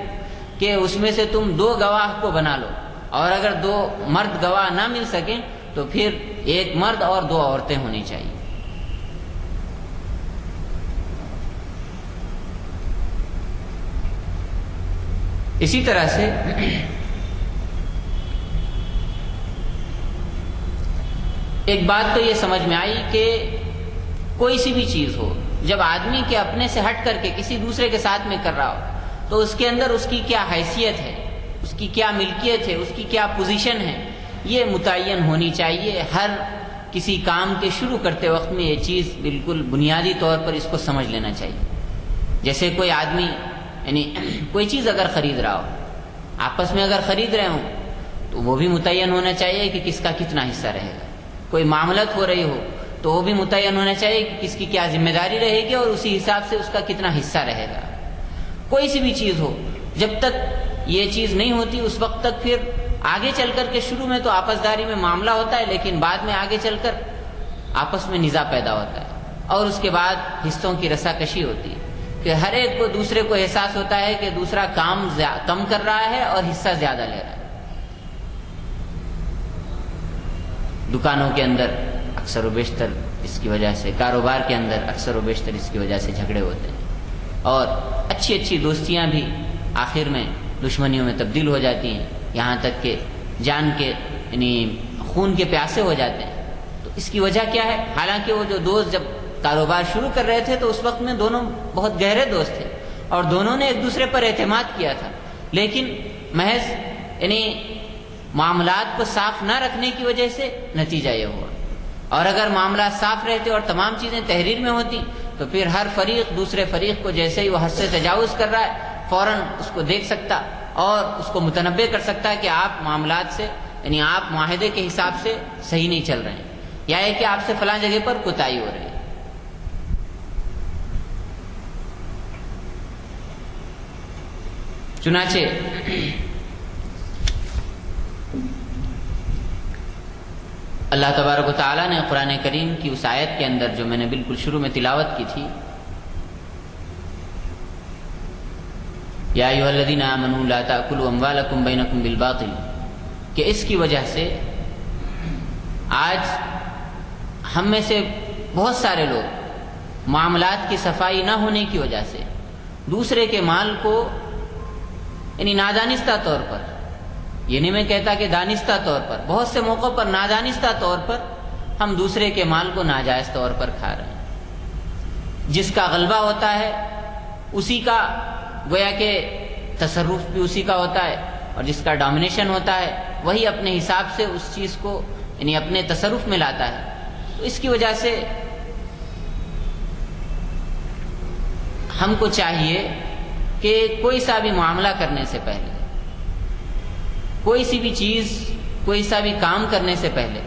کہ اس میں سے تم 2 گواہ کو بنا لو، اور اگر 2 مرد گواہ نہ مل سکیں تو پھر 1 مرد اور 2 عورتیں ہونی چاہیے. اسی طرح سے ایک بات تو یہ سمجھ میں آئی کہ کوئی سی بھی چیز ہو، جب آدمی کے اپنے سے ہٹ کر کے کسی دوسرے کے ساتھ میں کر رہا ہو تو اس کے اندر اس کی کیا حیثیت ہے، اس کی کیا ملکیت ہے، اس کی کیا پوزیشن ہے، یہ متعین ہونی چاہیے. ہر کسی کام کے شروع کرتے وقت میں یہ چیز بالکل بنیادی طور پر اس کو سمجھ لینا چاہیے. جیسے کوئی آدمی یعنی کوئی چیز اگر خرید رہا ہو، آپس میں اگر خرید رہے ہوں تو وہ بھی متعین ہونا چاہیے کہ کس کا کتنا حصہ رہے گا. کوئی معاملت ہو رہی ہو تو وہ بھی متعین ہونا چاہیے کہ کس کی کیا ذمہ داری رہے گی اور اسی حساب سے اس کا کتنا حصہ رہے گا. کوئی سی بھی چیز ہو، جب تک یہ چیز نہیں ہوتی اس وقت تک پھر آگے چل کر کے شروع میں تو آپسداری میں معاملہ ہوتا ہے، لیکن بعد میں آگے چل کر آپس میں نزاع پیدا ہوتا ہے اور اس کے بعد حصوں کی رساکشی ہوتی ہے کہ ہر ایک کو دوسرے کو احساس ہوتا ہے کہ دوسرا کام کم کر رہا ہے اور حصہ زیادہ لے رہا ہے. دکانوں کے اندر اکثر و بیشتر اس کی وجہ سے، کاروبار کے اندر اکثر و بیشتر اس کی وجہ سے جھگڑے ہوتے ہیں، اور اچھی اچھی دوستیاں بھی آخر میں دشمنیوں میں تبدیل ہو جاتی ہیں، یہاں تک کہ جان کے یعنی خون کے پیاسے ہو جاتے ہیں۔ تو اس کی وجہ کیا ہے؟ حالانکہ وہ جو دوست جب کاروبار شروع کر رہے تھے تو اس وقت میں دونوں بہت گہرے دوست تھے اور دونوں نے ایک دوسرے پر اعتماد کیا تھا، لیکن محض یعنی معاملات کو صاف نہ رکھنے کی وجہ سے نتیجہ یہ ہوا۔ اور اگر معاملات صاف رہتے اور تمام چیزیں تحریر میں ہوتی تو پھر ہر فریق دوسرے فریق کو جیسے ہی وہ حد سے تجاوز کر رہا ہے فوراً اس کو دیکھ سکتا اور اس کو متنبع کر سکتا ہے کہ آپ معاملات سے یعنی آپ معاہدے کے حساب سے صحیح نہیں چل رہے ہیں، یا ہے کہ آپ سے فلاں جگہ پر کوتاہی ہو رہی ہے۔ چنانچہ اللہ تبارک و تعالیٰ نے قرآن کریم کی اس آیت کے اندر جو میں نے بالکل شروع میں تلاوت کی تھی، یا ایھا الذین آمنوا لا تأکلوا اموالکم بینکم بالباطل، کہ اس کی وجہ سے آج ہم میں سے بہت سارے لوگ معاملات کی صفائی نہ ہونے کی وجہ سے دوسرے کے مال کو یعنی نادانستہ طور پر، یہ نہیں میں کہتا کہ دانستہ طور پر، بہت سے موقعوں پر نادانستہ طور پر ہم دوسرے کے مال کو ناجائز طور پر کھا رہے ہیں۔ جس کا غلبہ ہوتا ہے اسی کا گویا کہ تصرف بھی اسی کا ہوتا ہے، اور جس کا ڈومینیشن ہوتا ہے وہی اپنے حساب سے اس چیز کو یعنی اپنے تصرف میں لاتا ہے۔ تو اس کی وجہ سے ہم کو چاہیے کہ کوئی سا بھی معاملہ کرنے سے پہلے، کوئی سی بھی چیز، کوئی سا بھی کام کرنے سے پہلے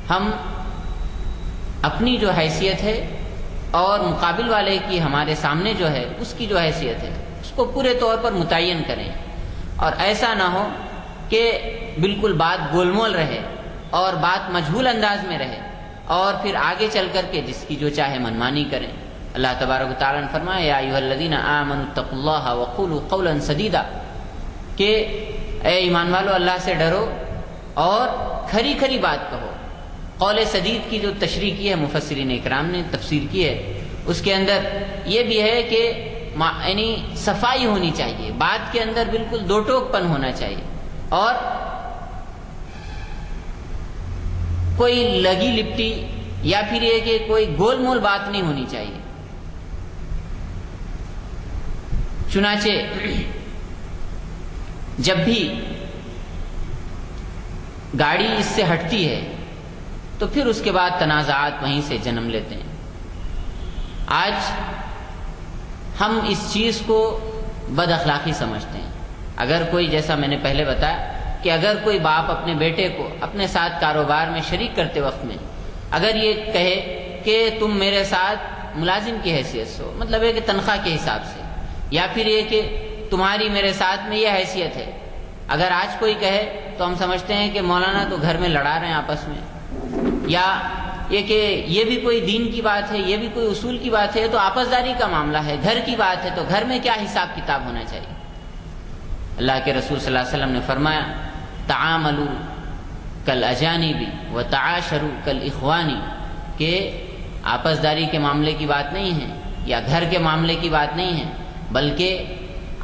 ہم اپنی جو حیثیت ہے اور مقابل والے کی ہمارے سامنے جو ہے اس کی جو حیثیت ہے اس کو پورے طور پر متعین کریں، اور ایسا نہ ہو کہ بالکل بات گول مول رہے اور بات مجہول انداز میں رہے اور پھر آگے چل کر کے جس کی جو چاہے منمانی کریں۔ اللہ تبارک و تعالیٰ نے فرمایا یا ایھا الذین آمنوا اتقوا اللہ وقولوا قولا سدیدا، کہ اے ایمان والو اللہ سے ڈرو اور کھری کھری بات کہو۔ قول سدید کی جو تشریح کی ہے مفسرین اکرام نے تفسیر کی ہے، اس کے اندر یہ بھی ہے کہ یعنی صفائی ہونی چاہیے، بات کے اندر بالکل دو ٹوک پن ہونا چاہیے، اور کوئی لگی لپٹی یا پھر یہ کہ کوئی گول مول بات نہیں ہونی چاہیے۔ چنانچہ جب بھی گاڑی اس سے ہٹتی ہے تو پھر اس کے بعد تنازعات وہیں سے جنم لیتے ہیں۔ آج ہم اس چیز کو بد اخلاقی سمجھتے ہیں۔ اگر کوئی، جیسا میں نے پہلے بتایا کہ اگر کوئی باپ اپنے بیٹے کو اپنے ساتھ کاروبار میں شریک کرتے وقت میں اگر یہ کہے کہ تم میرے ساتھ ملازم کی حیثیت سے ہو، مطلب ہے کہ تنخواہ کے حساب سے، یا پھر یہ کہ تمہاری میرے ساتھ میں یہ حیثیت ہے، اگر آج کوئی کہے تو ہم سمجھتے ہیں کہ مولانا تو گھر میں لڑا رہے ہیں آپس میں، یا یہ کہ یہ بھی کوئی دین کی بات ہے، یہ بھی کوئی اصول کی بات ہے، تو آپسداری کا معاملہ ہے، گھر کی بات ہے تو گھر میں کیا حساب کتاب ہونا چاہیے۔ اللہ کے رسول صلی اللہ علیہ وسلم نے فرمایا تعاملوا کالاجانب وتعاشروا کالاخوان، کہ آپسداری کے معاملے کی بات نہیں ہے یا گھر کے معاملے کی بات نہیں ہے، بلکہ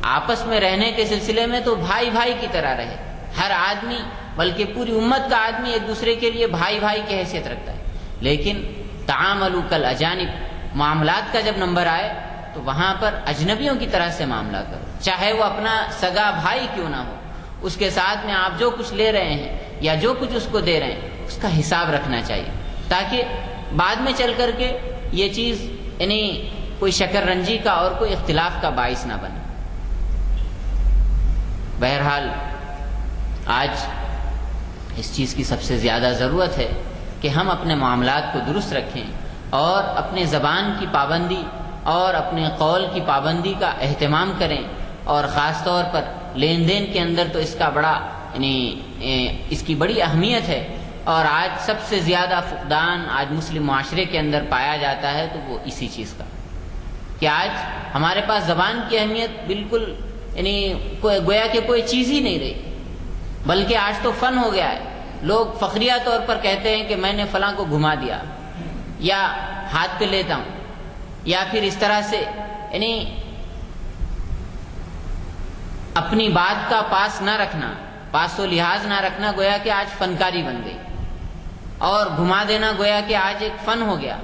آپس میں رہنے کے سلسلے میں تو بھائی بھائی کی طرح رہے۔ ہر آدمی، بلکہ پوری امت کا آدمی ایک دوسرے کے لیے بھائی بھائی کی حیثیت رکھتا ہے، لیکن تعاملوا کالاجانب، معاملات کا جب نمبر آئے تو وہاں پر اجنبیوں کی طرح سے معاملہ کرو، چاہے وہ اپنا سگا بھائی کیوں نہ ہو، اس کے ساتھ میں آپ جو کچھ لے رہے ہیں یا جو کچھ اس کو دے رہے ہیں اس کا حساب رکھنا چاہیے، تاکہ بعد میں چل کر کے یہ چیز یعنی کوئی شکر رنجی کا اور کوئی اختلاف کا باعث نہ بنے۔ بہرحال آج اس چیز کی سب سے زیادہ ضرورت ہے کہ ہم اپنے معاملات کو درست رکھیں اور اپنے زبان کی پابندی اور اپنے قول کی پابندی کا اہتمام کریں، اور خاص طور پر لین دین کے اندر تو اس کا بڑا یعنی اس کی بڑی اہمیت ہے، اور آج سب سے زیادہ فقدان آج مسلم معاشرے کے اندر پایا جاتا ہے تو وہ اسی چیز کا، کہ آج ہمارے پاس زبان کی اہمیت بالکل یعنی گویا کہ کوئی چیز ہی نہیں رہی، بلکہ آج تو فن ہو گیا ہے لوگ فخریہ طور پر کہتے ہیں کہ میں نے فلاں کو گھما دیا، یا ہاتھ پہ لیتا ہوں، یا پھر اس طرح سے یعنی اپنی بات کا پاس نہ رکھنا، پاس و لحاظ نہ رکھنا، گویا کہ آج فنکاری بن گئی، اور گھما دینا گویا کہ آج ایک فن ہو گیا۔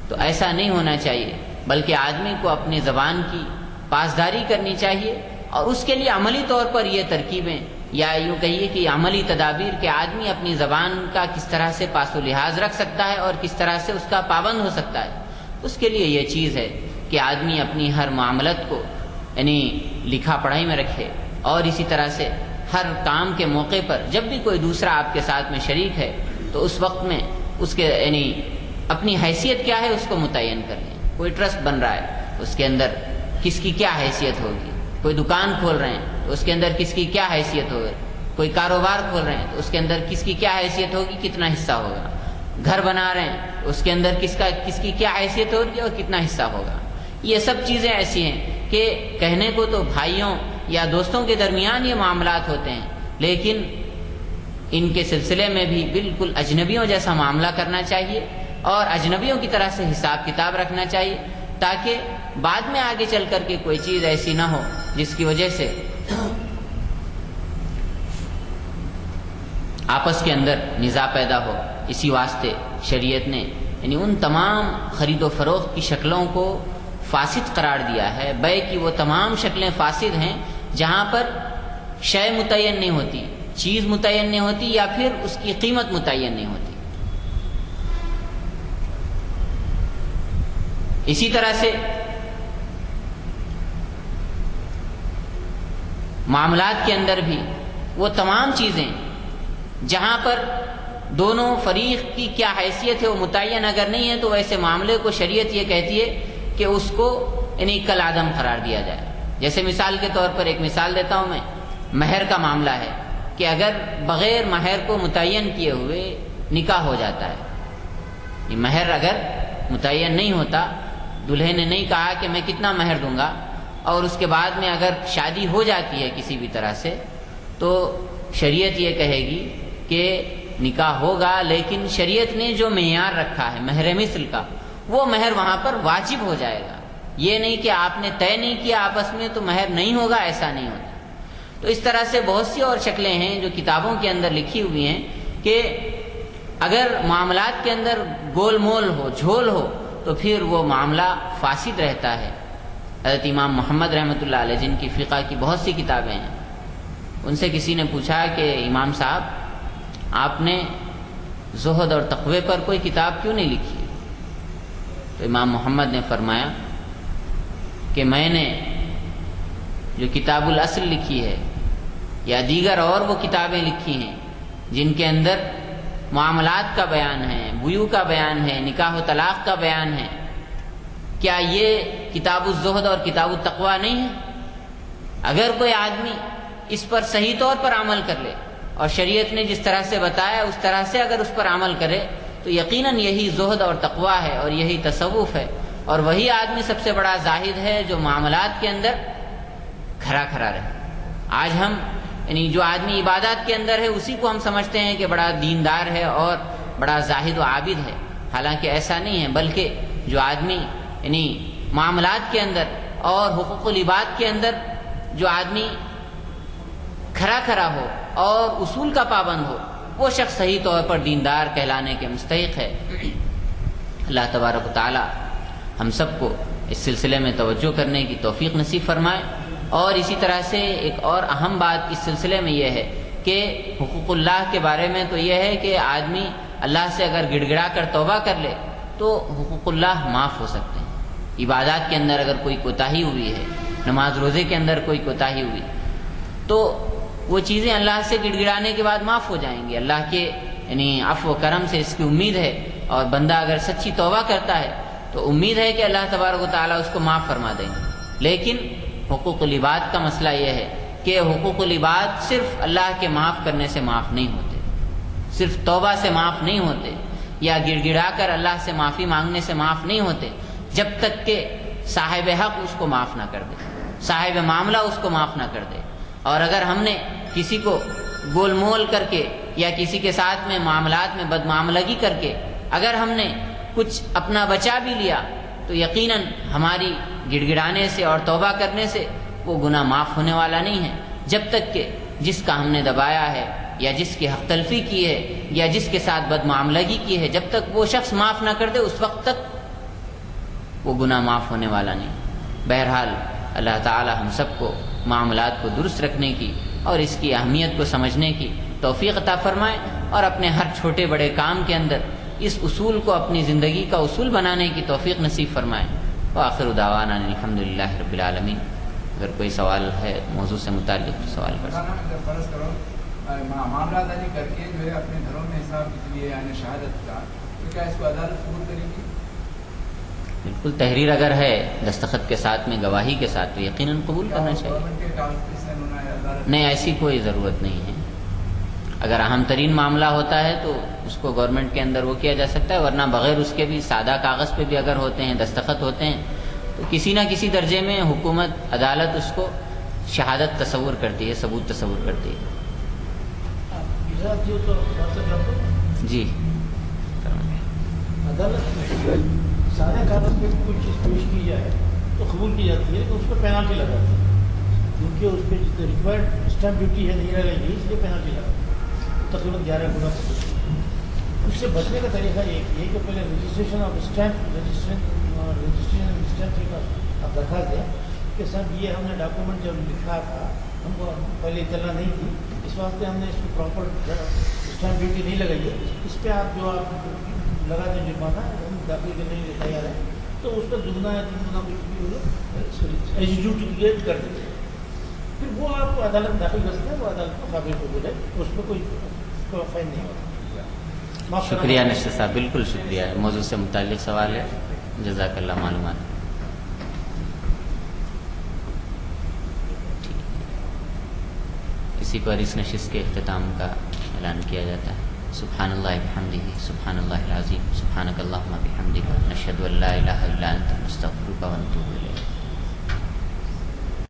تو ایسا نہیں ہونا چاہیے، بلکہ آدمی کو اپنی زبان کی پاسداری کرنی چاہیے، اور اس کے لیے عملی طور پر یہ ترکیبیں، یا یوں کہیے کہ عملی تدابیر کہ آدمی اپنی زبان کا کس طرح سے پاس و لحاظ رکھ سکتا ہے اور کس طرح سے اس کا پابند ہو سکتا ہے۔ اس کے لیے یہ چیز ہے کہ آدمی اپنی ہر معاملت کو یعنی لکھا پڑھائی میں رکھے، اور اسی طرح سے ہر کام کے موقع پر جب بھی کوئی دوسرا آپ کے ساتھ میں شریک ہے تو اس وقت میں اس کے یعنی اپنی حیثیت کیا ہے اس کو متعین کر لیں۔ کوئی ٹرسٹ بن رہا ہے تو اس کے اندر کس کی کیا حیثیت ہوگی، کوئی دکان کھول رہے ہیں تو اس کے اندر کس کی کیا حیثیت ہوگی، کوئی کاروبار کھول رہے ہیں تو اس کے اندر کس کی کیا حیثیت ہوگی، کتنا حصہ ہوگا، گھر بنا رہے ہیں تو اس کے اندر کس کی کیا حیثیت ہوگی اور کتنا حصہ ہوگا۔ یہ سب چیزیں ایسی ہیں کہ کہنے کو تو بھائیوں یا دوستوں کے درمیان یہ معاملات ہوتے ہیں، لیکن ان کے سلسلے میں بھی بالکل اجنبیوں جیسا معاملہ کرنا چاہیے، اور اجنبیوں کی طرح سے حساب کتاب رکھنا چاہیے، تاکہ بعد میں آگے چل کر کے کوئی چیز ایسی نہ ہو جس کی وجہ سے آپس کے اندر نزاع پیدا ہو۔ اسی واسطے شریعت نے یعنی ان تمام خرید و فروخت کی شکلوں کو فاسد قرار دیا ہے۔ بے کی وہ تمام شکلیں فاسد ہیں جہاں پر شے متعین نہیں ہوتی، چیز متعین نہیں ہوتی، یا پھر اس کی قیمت متعین نہیں ہوتی۔ اسی طرح سے معاملات کے اندر بھی وہ تمام چیزیں جہاں پر دونوں فریق کی کیا حیثیت ہے وہ متعین اگر نہیں ہے تو ایسے معاملے کو شریعت یہ کہتی ہے کہ اس کو یعنی کل عدم قرار دیا جائے۔ جیسے مثال کے طور پر ایک مثال دیتا ہوں میں، مہر کا معاملہ ہے کہ اگر بغیر مہر کو متعین کیے ہوئے نکاح ہو جاتا ہے، مہر اگر متعین نہیں ہوتا، دلہے نے نہیں کہا کہ میں کتنا مہر دوں گا، اور اس کے بعد میں اگر شادی ہو جاتی ہے کسی بھی طرح سے، تو شریعت یہ کہے گی کہ نکاح ہوگا، لیکن شریعت نے جو معیار رکھا ہے مہر مثل کا، وہ مہر وہاں پر واجب ہو جائے گا۔ یہ نہیں کہ آپ نے طے نہیں کیا آپس میں تو مہر نہیں ہوگا، ایسا نہیں ہوتا۔ تو اس طرح سے بہت سی اور شکلیں ہیں جو کتابوں کے اندر لکھی ہوئی ہیں کہ اگر معاملات کے اندر گول مول ہو، جھول ہو، تو پھر وہ معاملہ فاسد رہتا ہے۔ حضرت امام محمد رحمۃ اللہ علیہ جن کی فقہ کی بہت سی کتابیں ہیں، ان سے کسی نے پوچھا کہ امام صاحب آپ نے زہد اور تقوی پر کوئی کتاب کیوں نہیں لکھی؟ تو امام محمد نے فرمایا کہ میں نے جو کتاب الاصل لکھی ہے یا دیگر اور وہ کتابیں لکھی ہیں جن کے اندر معاملات کا بیان ہے، بیوع کا بیان ہے، نکاح و طلاق کا بیان ہے، کیا یہ کتاب الزہد اور کتاب التقوی نہیں ہے؟ اگر کوئی آدمی اس پر صحیح طور پر عمل کر لے اور شریعت نے جس طرح سے بتایا اس طرح سے اگر اس پر عمل کرے تو یقیناً یہی زہد اور تقوی ہے اور یہی تصوف ہے، اور وہی آدمی سب سے بڑا زاہد ہے جو معاملات کے اندر کھرا کھرا رہے۔ آج ہم یعنی جو آدمی عبادات کے اندر ہے اسی کو ہم سمجھتے ہیں کہ بڑا دیندار ہے اور بڑا زاہد و عابد ہے، حالانکہ ایسا نہیں ہے، بلکہ جو آدمی یعنی معاملات کے اندر اور حقوق العباد کے اندر جو آدمی کھرا کھرا ہو اور اصول کا پابند ہو، وہ شخص صحیح طور پر دیندار کہلانے کے مستحق ہے۔ اللہ تبارک و تعالی ہم سب کو اس سلسلے میں توجہ کرنے کی توفیق نصیب فرمائے۔ اور اسی طرح سے ایک اور اہم بات اس سلسلے میں یہ ہے کہ حقوق اللہ کے بارے میں تو یہ ہے کہ آدمی اللہ سے اگر گڑ گڑا کر توبہ کر لے تو حقوق اللہ معاف ہو سکتے ہیں۔ عبادات کے اندر اگر کوئی کوتاہی ہوئی ہے، نماز روزے کے اندر کوئی کوتاہی ہوئی، تو وہ چیزیں اللہ سے گڑ گڑانے کے بعد معاف ہو جائیں گی۔ اللہ کے یعنی عفو و کرم سے اس کی امید ہے، اور بندہ اگر سچی توبہ کرتا ہے تو امید ہے کہ اللہ تبارک و تعالیٰ اس کو معاف فرما دیں گے۔ لیکن حقوق العباد کا مسئلہ یہ ہے کہ حقوق العباد صرف اللہ کے معاف کرنے سے معاف نہیں ہوتے، صرف توبہ سے معاف نہیں ہوتے، یا گڑ گڑا کر اللہ سے معافی مانگنے سے معاف نہیں ہوتے، جب تک کہ صاحب حق اس کو معاف نہ کر دے، صاحب معاملہ اس کو معاف نہ کر دے۔ اور اگر ہم نے کسی کو گول مول کر کے یا کسی کے ساتھ میں معاملات میں بدمعاملگی کر کے اگر ہم نے کچھ اپنا بچا بھی لیا تو یقیناً ہماری گڑ گڑانے سے اور توبہ کرنے سے وہ گناہ معاف ہونے والا نہیں ہے، جب تک کہ جس کا ہم نے دبایا ہے یا جس کی حق تلفی کی ہے یا جس کے ساتھ بدمعاملگی کی ہے، جب تک وہ شخص معاف نہ کر دے اس وقت تک وہ گناہ معاف ہونے والا نہیں۔ بہرحال اللہ تعالی ہم سب کو معاملات کو درست رکھنے کی اور اس کی اہمیت کو سمجھنے کی توفیق عطا فرمائے، اور اپنے ہر چھوٹے بڑے کام کے اندر اس اصول کو اپنی زندگی کا اصول بنانے کی توفیق نصیب فرمائے۔ وآخر دعوانا الحمدللہ رب العالمین۔ اگر کوئی سوال ہے موضوع سے متعلق تو سوال کر سکتے ہیں۔ فرض کرو معاملہ داری کر کے جو ہے اپنے گھروں میں حساب کس لیے یعنی شہادت کا، تو کیا اس کو عدالت قبول کرے گی؟ بالکل، تحریر اگر ہے دستخط کے ساتھ میں گواہی کے ساتھ تو یقیناً قبول کرنا چاہیے۔ گورنمنٹ کے کاغذ پہ سائن ہونا ہے عدالت؟ نہیں، ایسی کوئی ضرورت نہیں ہے۔ اگر اہم ترین معاملہ ہوتا ہے تو اس کو گورنمنٹ کے اندر وہ کیا جا سکتا ہے، ورنہ بغیر اس کے بھی سادہ کاغذ پہ بھی اگر ہوتے ہیں دستخط ہوتے ہیں تو کسی نہ کسی درجے میں حکومت عدالت اس کو شہادت تصور کرتی ہے، ثبوت تصور کرتی ہے۔ جی عدالت میں سارے کاغذ پہ کوئی چیز پیش کی جائے تو قبول کی جاتی ہے، تو اس پہ پینالٹی لگاتی ہے، کیونکہ اس پہ جتنے ریکوائرڈ اسٹیمپ ڈیوٹی ہے نہیں لگائے گی، اس لیے پینالٹی لگاتی ہے، تقریباً 11 گنا۔ اس سے بچنے کا طریقہ ایک یہ کہ پہلے رجسٹریشن آف اسٹیمپ اسٹیمپ کا آپ درخواست دیں کہ صاحب یہ ہم نے ڈاکومنٹ جب لکھا تھا ہم کو پہلے اطلاع نہیں تھی، اس واسطے ہم نے اس کو پراپر اسٹیمپ ڈیوٹی نہیں لگائی ہے، اس پہ آپ جو آپ لگا دیں جرمانہ ہم داخل کرنے کے لیے تیار ہیں، تو اس پر دگنا یا تین گنا کچھ بھی وہ ایجوڈیکیٹ کر دیتے ہیں، پھر وہ آپ کو عدالت میں داخل کر سکتے ہیں، وہ عدالت کو قابل قبول ہے، اس پہ کوئی فائن نہیں ہوتا۔ شکریہ نشر صاحب، بالکل شکریہ۔ موضوع سے متعلق سوال ہے، جزاک اللہ معلومات۔ اسی پر اس نشست کے اختتام کا اعلان کیا جاتا ہے۔ سبحان اللہ بحمدہ، سبحان اللہ العظیم، سبحانک اللہم بحمدک، نشہد ان لا الہ الا انت، نستغفرک ونتوب الیک۔